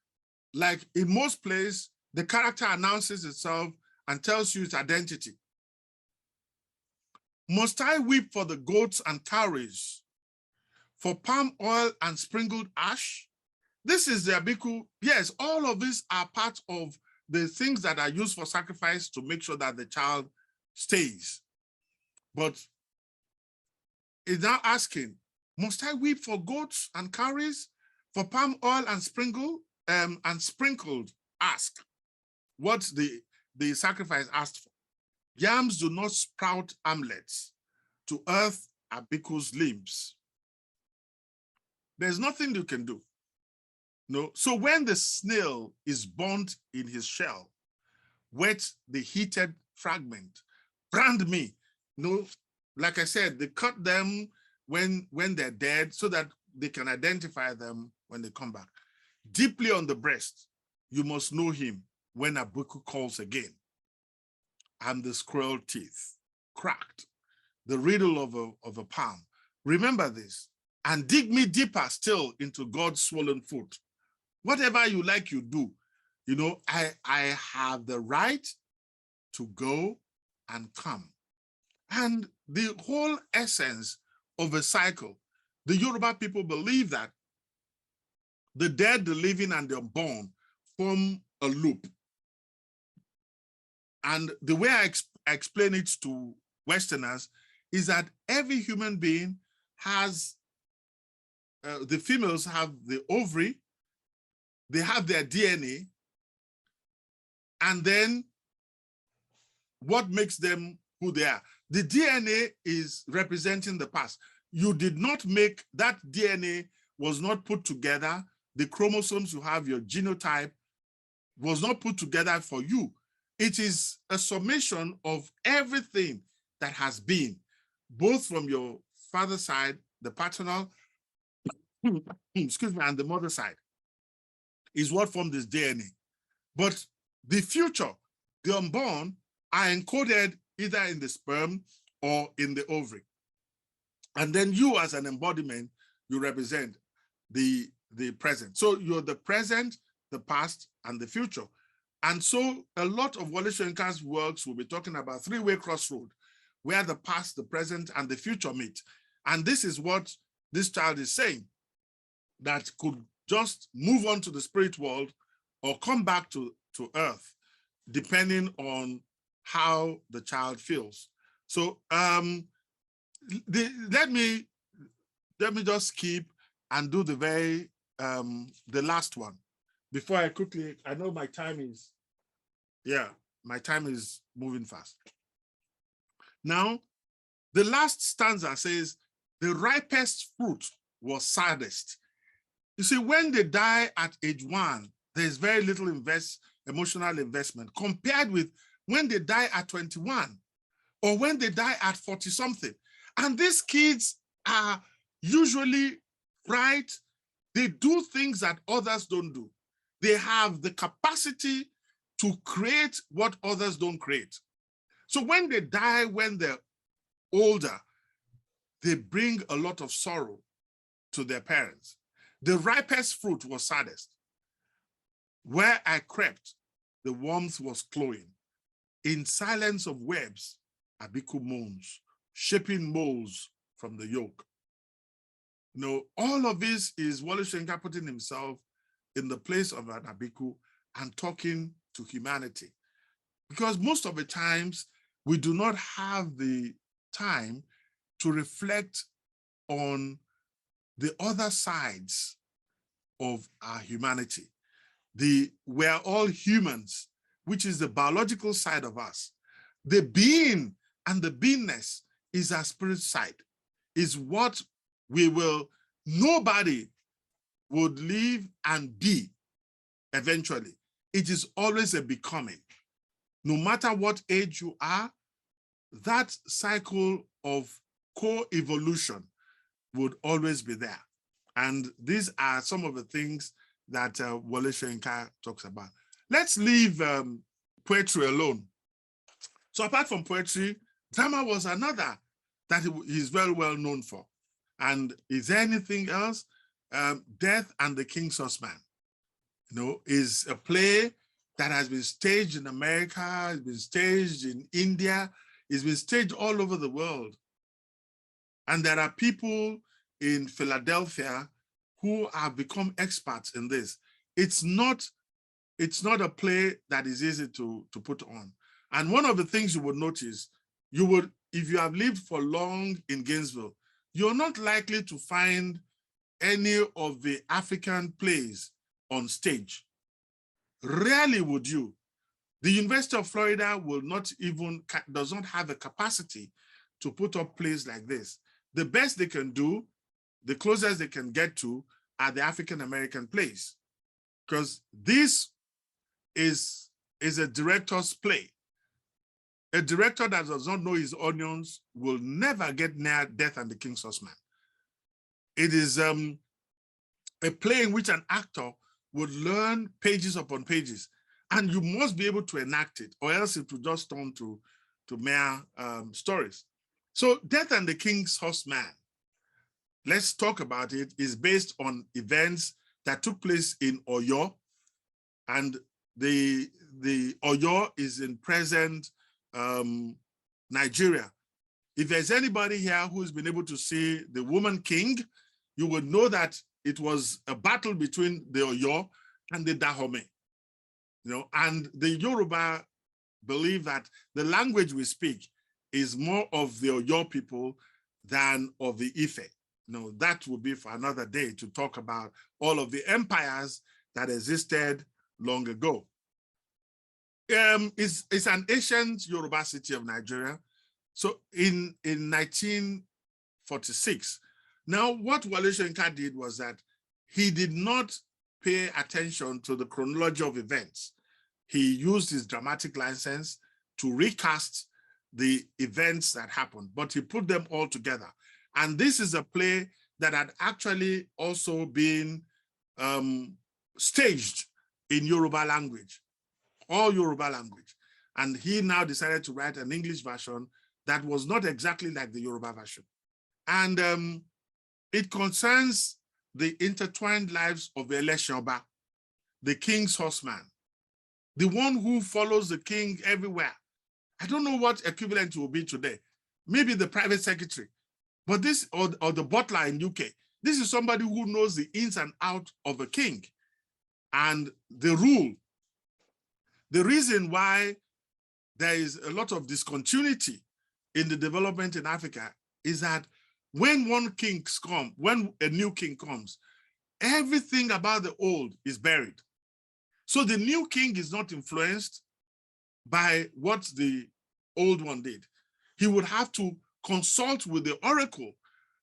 like in most plays, the character announces itself and tells you its identity. Must I weep for the goats and cowries, for palm oil and sprinkled ash? This is the Abiku. Yes, all of these are part of the things that are used for sacrifice to make sure that the child stays. But it's now asking, must I weep for goats and cowries, for palm oil and sprinkled? Ask what the sacrifice asked for. Yams do not sprout armlets, to earth Abiku's limbs. There's nothing you can do. No. So when the snail is burnt in his shell, wet the heated fragment, brand me. No, like I said, they cut them when they're dead so that they can identify them when they come back. Deeply on the breast, you must know him when Abiku calls again. And the squirrel teeth cracked, the riddle of a palm. Remember this, and dig me deeper still into God's swollen foot. Whatever you like, you do. You know, I have the right to go and come. And the whole essence of a cycle, the Yoruba people believe that the dead, the living, and the unborn form a loop. And the way I explain it to Westerners is that every human being has, the females have the ovary, they have their DNA, and then what makes them who they are. The DNA is representing the past. You did not make, that DNA was not put together. The chromosomes you have, your genotype, was not put together for you. It is a summation of everything that has been, both from your father's side, the paternal, excuse me, and the mother side, is what formed this DNA. But the future, the unborn, are encoded either in the sperm or in the ovary. And then you, as an embodiment, you represent the present. So you're the present, the past, and the future. And so a lot of Wole Soyinka's works will be talking about three-way crossroad, where the past, the present, and the future meet. And this is what this child is saying, that could just move on to the spirit world or come back to earth, depending on how the child feels. So let me just skip and do the last one before I quickly, I know my time is, my time is moving fast. Now, the last stanza says, the ripest fruit was saddest. You see, when they die at age 1, there's very little emotional investment compared with when they die at 21 or when they die at 40 something. And these kids are usually bright. They do things that others don't do. They have the capacity to create what others don't create. So when they die, when they're older, they bring a lot of sorrow to their parents. The ripest fruit was saddest. Where I crept, the warmth was cloying. In silence of webs, Abiku moans, shaping moles from the yoke. You know, all of this is Wole Soyinka putting himself in the place of an Abiku and talking to humanity. Because most of the times, we do not have the time to reflect on the other sides of our humanity. We're all humans, which is the biological side of us. The being and the beingness is our spirit side, is what nobody would live and be eventually. It is always a becoming. No matter what age you are, that cycle of co-evolution would always be there. And these are some of the things that Wole Soyinka talks about. Let's leave poetry alone. So apart from poetry, drama was another that he's very well known for. And is there anything else? Death and the King's Horseman, is a play that has been staged in America, has been staged in India, it's been staged all over the world. And there are people in Philadelphia who have become experts in this. It's not a play that is easy to put on. And one of the things you would notice, if you have lived for long in Gainesville, you're not likely to find any of the African plays on stage. Rarely would you. The University of Florida does not have the capacity to put up plays like this. The best they can do, the closest they can get to, are the African-American plays, because this is a director's play. A director that does not know his onions will never get near Death and the King's Horseman. It is a play in which an actor would learn pages upon pages, and you must be able to enact it, or else it will just turn to mere stories. So Death and the King's Horseman, let's talk about it, is based on events that took place in Oyo, and the Oyo is in present Nigeria. If there's anybody here who's been able to see the Woman King, you would know that it was a battle between the Oyo and the Dahomey. And the Yoruba believe that the language we speak is more of the Oyo people than of the Ife. That would be for another day to talk about all of the empires that existed long ago. It's an ancient Yoruba city of Nigeria. So in 1946, now what Wole Soyinka did was that he did not pay attention to the chronology of events. He used his dramatic license to recast the events that happened, but he put them all together. And this is a play that had actually also been staged in Yoruba language, all Yoruba language. And he now decided to write an English version that was not exactly like the Yoruba version. And it concerns the intertwined lives of Eleshoba, the king's horseman, the one who follows the king everywhere. I don't know what equivalent it will be today. Maybe the private secretary, but this, or the butler in UK. This is somebody who knows the ins and outs of a king and the rule. The reason why there is a lot of discontinuity in the development in Africa is that when when a new king comes, everything about the old is buried. So the new king is not influenced by what the old one did. He would have to consult with the oracle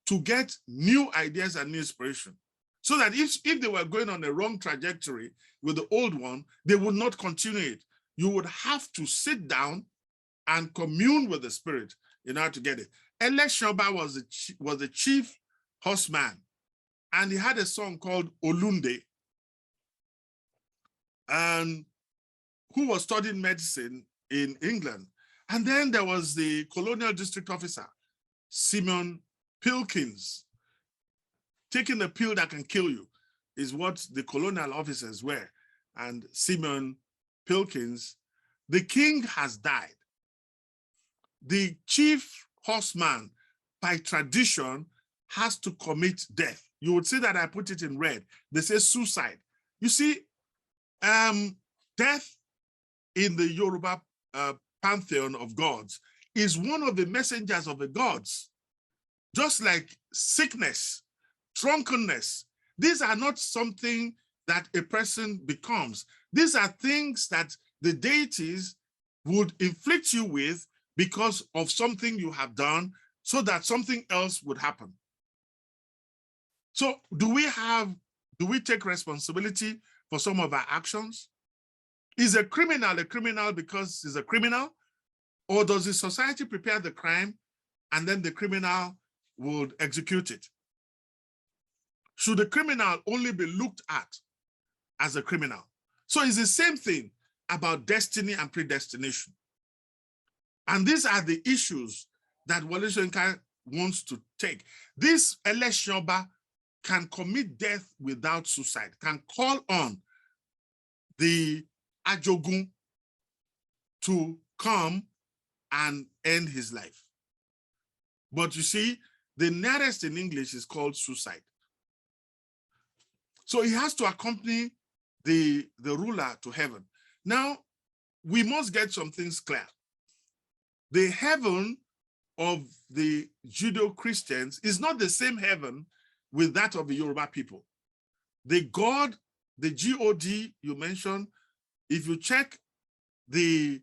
to get new ideas and new inspiration. So that if they were going on a wrong trajectory with the old one, they would not continue it. You would have to sit down and commune with the spirit in order to get it. Eleshoba was the chief horseman, and he had a song called Olunde, and who was studying medicine in England. And then there was the colonial district officer, Simon Pilkins. Taking a pill that can kill you is what the colonial officers were. And Simon Pilkins, the king has died. The chief horseman, by tradition, has to commit death. You would see that I put it in red. They say suicide. You see, death in the Yoruba pantheon of gods is one of the messengers of the gods. Just like sickness, drunkenness, these are not something that a person becomes. These are things that the deities would inflict you with because of something you have done, so that something else would happen. So do we take responsibility for some of our actions? Is a criminal because he's a criminal? Or does the society prepare the crime and then the criminal would execute it? Should the criminal only be looked at as a criminal? So it's the same thing about destiny and predestination. And these are the issues that Wole Soyinka wants to take. This Eleshoba can commit death without suicide, can call on the Ajogun to come and end his life. But you see, the nearest in English is called suicide. So he has to accompany the ruler to heaven. Now, we must get some things clear. The heaven of the Judeo-Christians is not the same heaven with that of the Yoruba people. The God, the G-O-D you mentioned, if you check the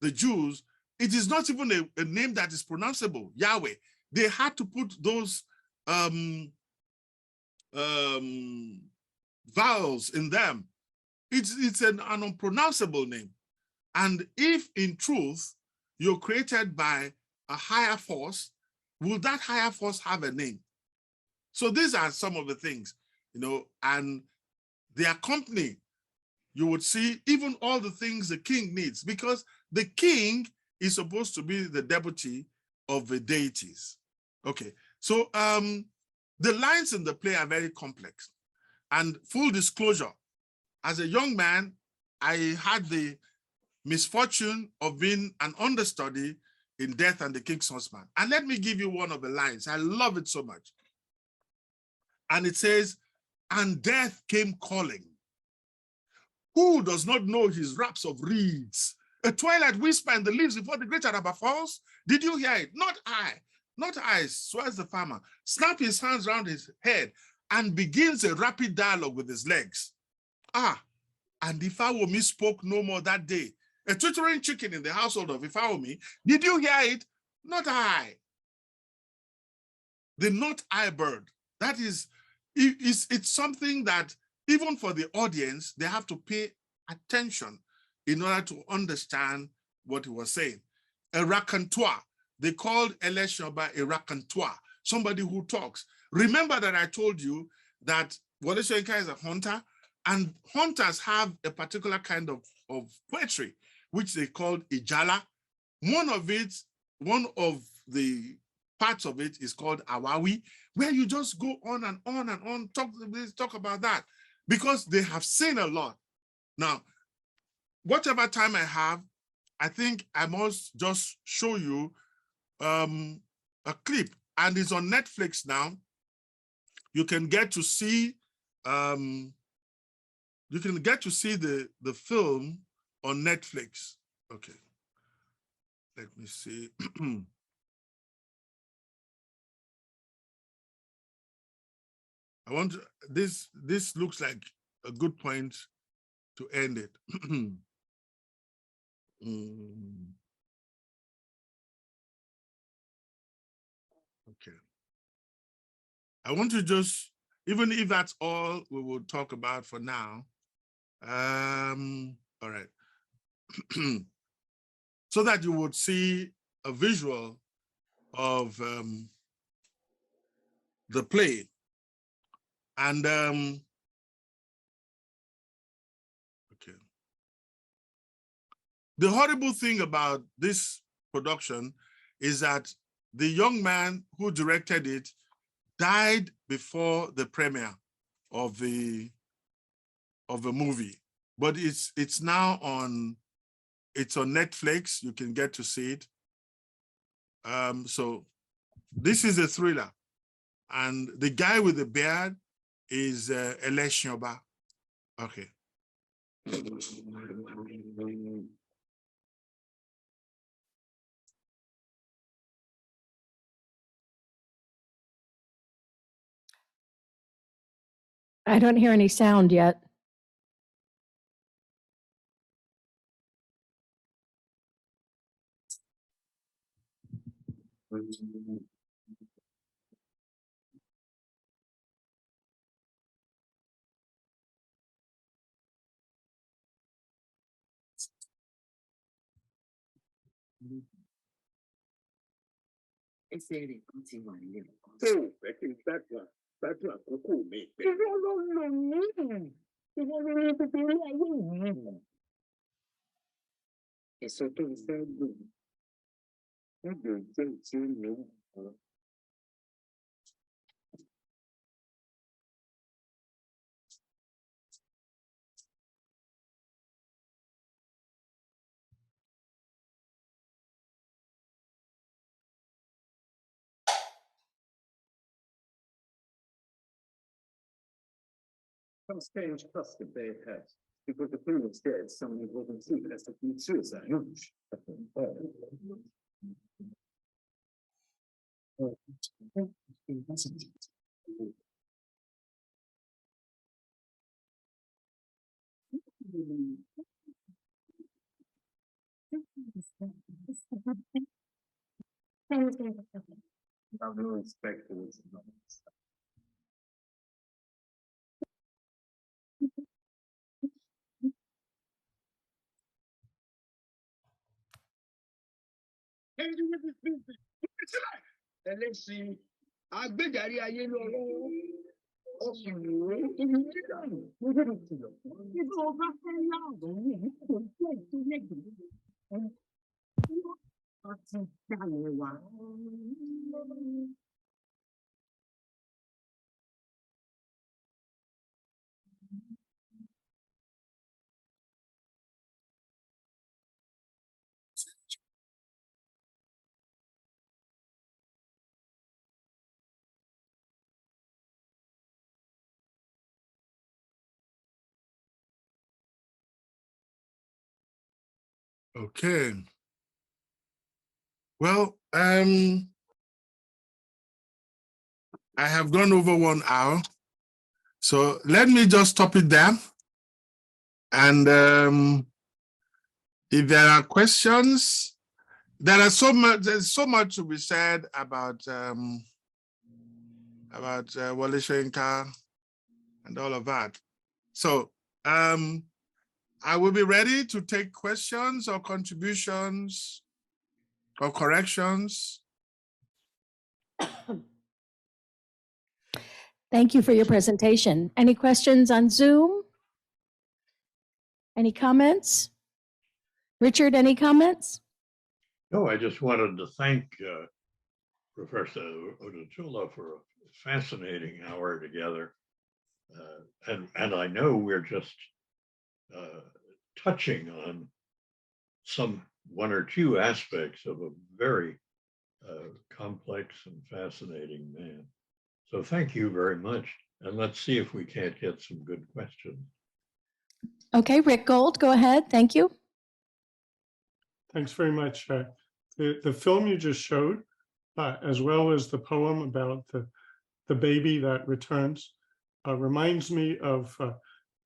Jews, it is not even a name that is pronounceable, Yahweh. They had to put those vowels in them. It's an unpronounceable name. And if in truth you're created by a higher force, will that higher force have a name? So these are some of the things, and they accompany, you would see even all the things the king needs, because the king is supposed to be the deputy of the deities. Okay, so the lines in the play are very complex. And full disclosure, as a young man, I had the misfortune of being an understudy in Death and the King's Horseman. And let me give you one of the lines. I love it so much. And it says, "And death came calling. Who does not know his raps of reeds? A twilight whisper in the leaves before the great Araba falls? Did you hear it? Not I, not I," swears the farmer, snap his hands round his head and begins a rapid dialogue with his legs. Ah, and Ifeanyi spoke no more that day. A twittering chicken in the household of Ifeanyi. Did you hear it? Not I. The not I bird. That is, it's something that even for the audience, they have to pay attention in order to understand what he was saying. A raconteur. They called Eleshoba a raconteur, somebody who talks. Remember that I told you that Wole Soyinka is a hunter, and hunters have a particular kind of poetry, which they called Ijala. One of the parts of it is called Awawi, where you just go on and on and on, talk about that, because they have seen a lot. Now, whatever time I have, I think I must just show you a clip, and it's on Netflix now. You can get to see the film on Netflix. Okay, let me see. I want to, this looks like a good point to end it. Okay. I want to just, even if that's all we will talk about for now. All right. So that you would see a visual of the play. And okay. The horrible thing about this production is that the young man who directed it died before the premiere of the movie, but it's now on Netflix. You can get to see it. So this is a thriller, and the guy with the beard is Eleshoba. Okay. I don't hear any sound yet. Some strange custom they had, because the previous dead, someone wasn't seen as to commit suicide. I have no respect for this. Ẹlẹ́sìn agbẹ́jàrí ayé lọ́wọ́ ọkùnrin ìdánù nígbà tí ó bá fẹ́ láàbọ̀ yìí kò tó ìtúlẹ̀gbẹ̀ àti ìdálẹ̀ wa. Okay. Well, I have gone over 1 hour. So let me just stop it there. And If there are questions, there's so much to be said about Wole Soyinka and all of that. So I will be ready to take questions or contributions or corrections. Thank you for your presentation. Any questions on Zoom? Any comments? Richard, any comments? No, I just wanted to thank Professor Odutola for a fascinating hour together. And I know we're just touching on one or two aspects of a very complex and fascinating man. So thank you very much. And let's see if we can't get some good questions. Okay, Rick Gold, go ahead. Thank you. Thanks very much. The film you just showed, as well as the poem about the baby that returns, reminds me of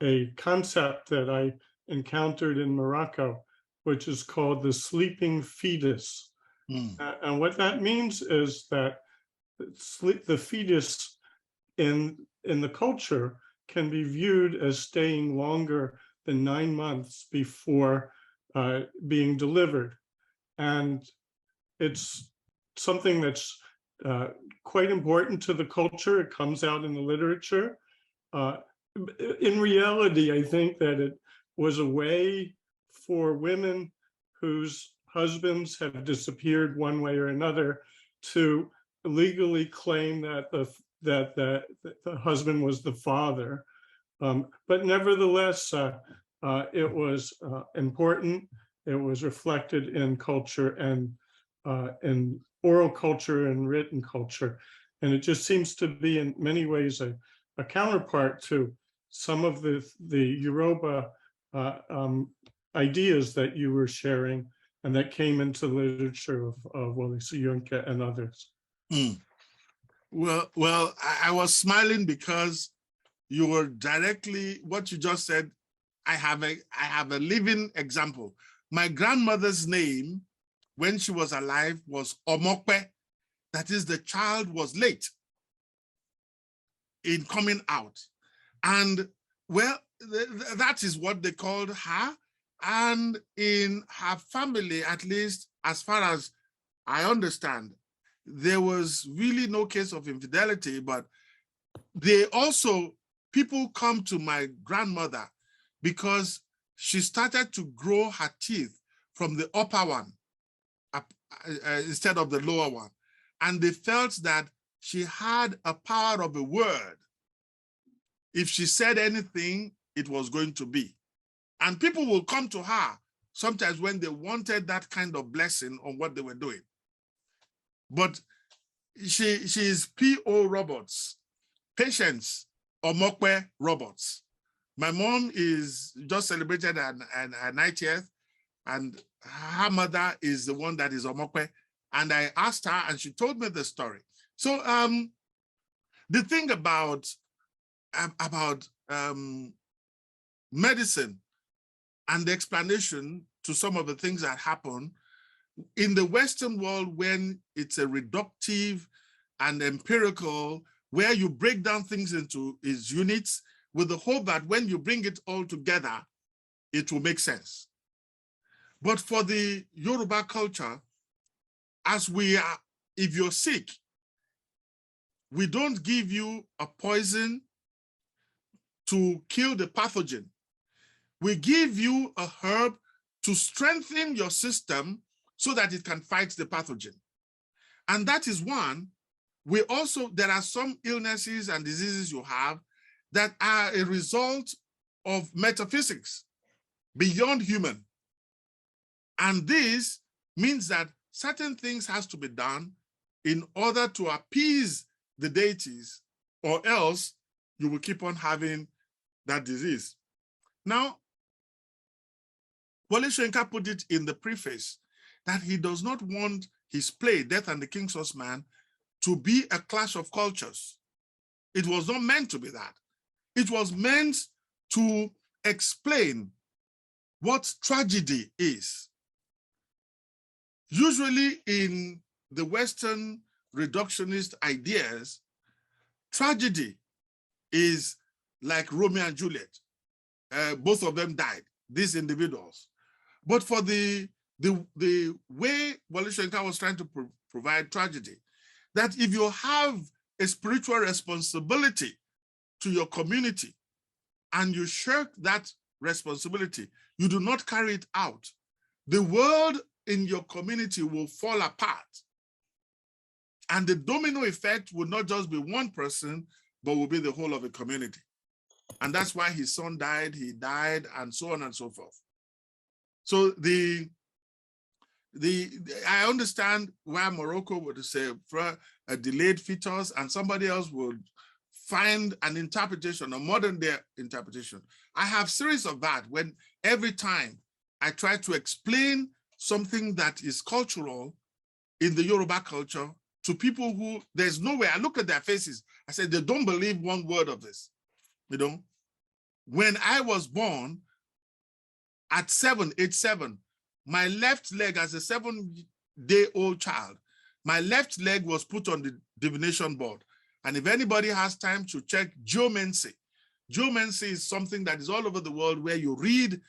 a concept that I encountered in Morocco, which is called the sleeping fetus. And what that means is that the fetus in the culture can be viewed as staying longer than 9 months before being delivered. And it's something that's quite important to the culture. It comes out in the literature. In reality, I think that it was a way for women whose husbands have disappeared one way or another to legally claim that the husband was the father. But nevertheless, it was important. It was reflected in culture and in oral culture and written culture. And it just seems to be in many ways a counterpart to some of the Yoruba ideas that you were sharing and that came into the literature of Wole Soyinka and others. Well, I was smiling because you were directly, what you just said, I have a living example. My grandmother's name, when she was alive, was Omokpe. That is, the child was late in coming out. And well, that is what they called her. And in her family, at least as far as I understand, there was really no case of infidelity, but people come to my grandmother because she started to grow her teeth from the upper one instead of the lower one. And they felt that she had a power of a word. If she said anything, it was going to be. And people will come to her sometimes when they wanted that kind of blessing on what they were doing. But she is P.O. Roberts, Patience Omokpe Roberts. My mom is just celebrated her 90th, and her mother is the one that is Omokpe. And I asked her, and she told me the story. So the thing about medicine and the explanation to some of the things that happen in the Western world, when it's a reductive and empirical, where you break down things into its units with the hope that when you bring it all together, it will make sense. But for the Yoruba culture, as we are, if you're sick, we don't give you a poison to kill the pathogen. We give you a herb to strengthen your system so that it can fight the pathogen. And that is one. There are some illnesses and diseases you have that are a result of metaphysics beyond human. And this means that certain things has to be done in order to appease the deities, or else you will keep on having that disease. Now, Wole Soyinka put it in the preface that he does not want his play, Death and the King's Horseman, to be a clash of cultures. It was not meant to be that. It was meant to explain what tragedy is. Usually in the Western reductionist ideas, tragedy is like Romeo and Juliet. Both of them died, these individuals. But for the way Wole Soyinka was trying to provide tragedy, that if you have a spiritual responsibility to your community and you shirk that responsibility, you do not carry it out, the world in your community will fall apart. And the domino effect will not just be one person, but will be the whole of a community. And that's why his son died, he died, and so on and so forth. So I understand why Morocco would say for a delayed fetus, and somebody else would find an interpretation, a modern day interpretation. I have series of that when every time I try to explain something that is cultural in the Yoruba culture to people who there's no way. I look at their faces, I said, they don't believe one word of this. You know, when I was born at age 7, my left leg as a 7-day-old child, my left leg was put on the divination board. And if anybody has time to check geomancy, geomancy is something that is all over the world where you read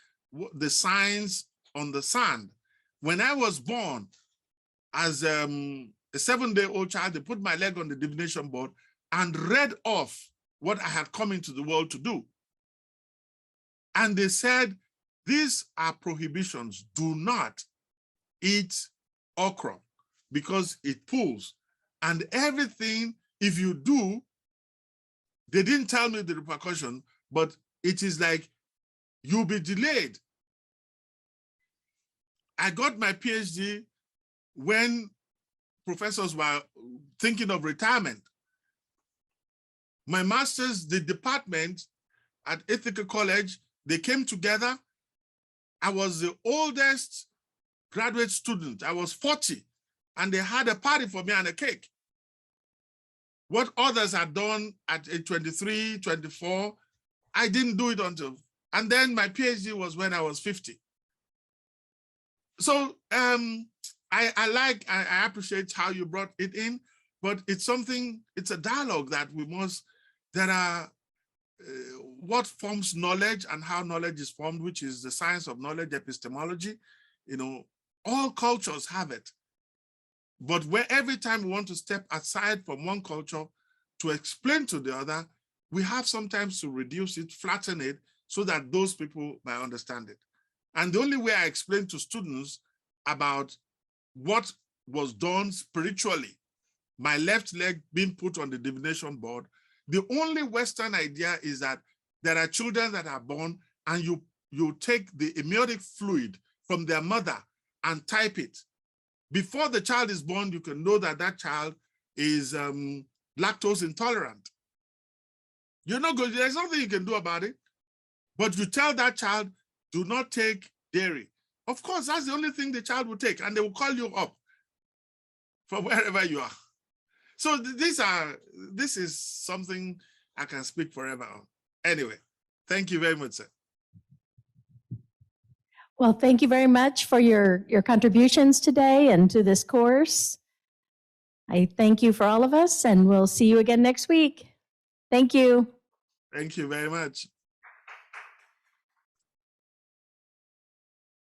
the signs on the sand. When I was born as a 7-day-old child, they put my leg on the divination board and read off what I had come into the world to do. And they said, these are prohibitions. Do not eat okra because it pulls. And everything, if you do, they didn't tell me the repercussion, but it is like you'll be delayed. I got my PhD when professors were thinking of retirement. My master's, the department at Ethical College, they came together. I was the oldest graduate student. I was 40, and they had a party for me and a cake. What others had done at age 23, 24, I didn't do it until, and then my PhD was when I was 50. So I appreciate how you brought it in, but it's something, it's a dialogue that we must, there are what forms knowledge and how knowledge is formed, which is the science of knowledge, epistemology. You know, all cultures have it. But where every time we want to step aside from one culture to explain to the other, we have sometimes to reduce it, flatten it, so that those people might understand it. And the only way I explain to students about what was done spiritually, my left leg being put on the divination board, the only Western idea is that there are children that are born and you take the amniotic fluid from their mother and type it. Before the child is born, you can know that that child is lactose intolerant. You're not good, there's nothing you can do about it, but you tell that child, do not take dairy. Of course, that's the only thing the child will take, and they will call you up from wherever you are. So this is something I can speak forever on. Anyway, thank you very much, sir. Well, thank you very much for your contributions today and to this course. I thank you for all of us, and we'll see you again next week. Thank you. Thank you very much.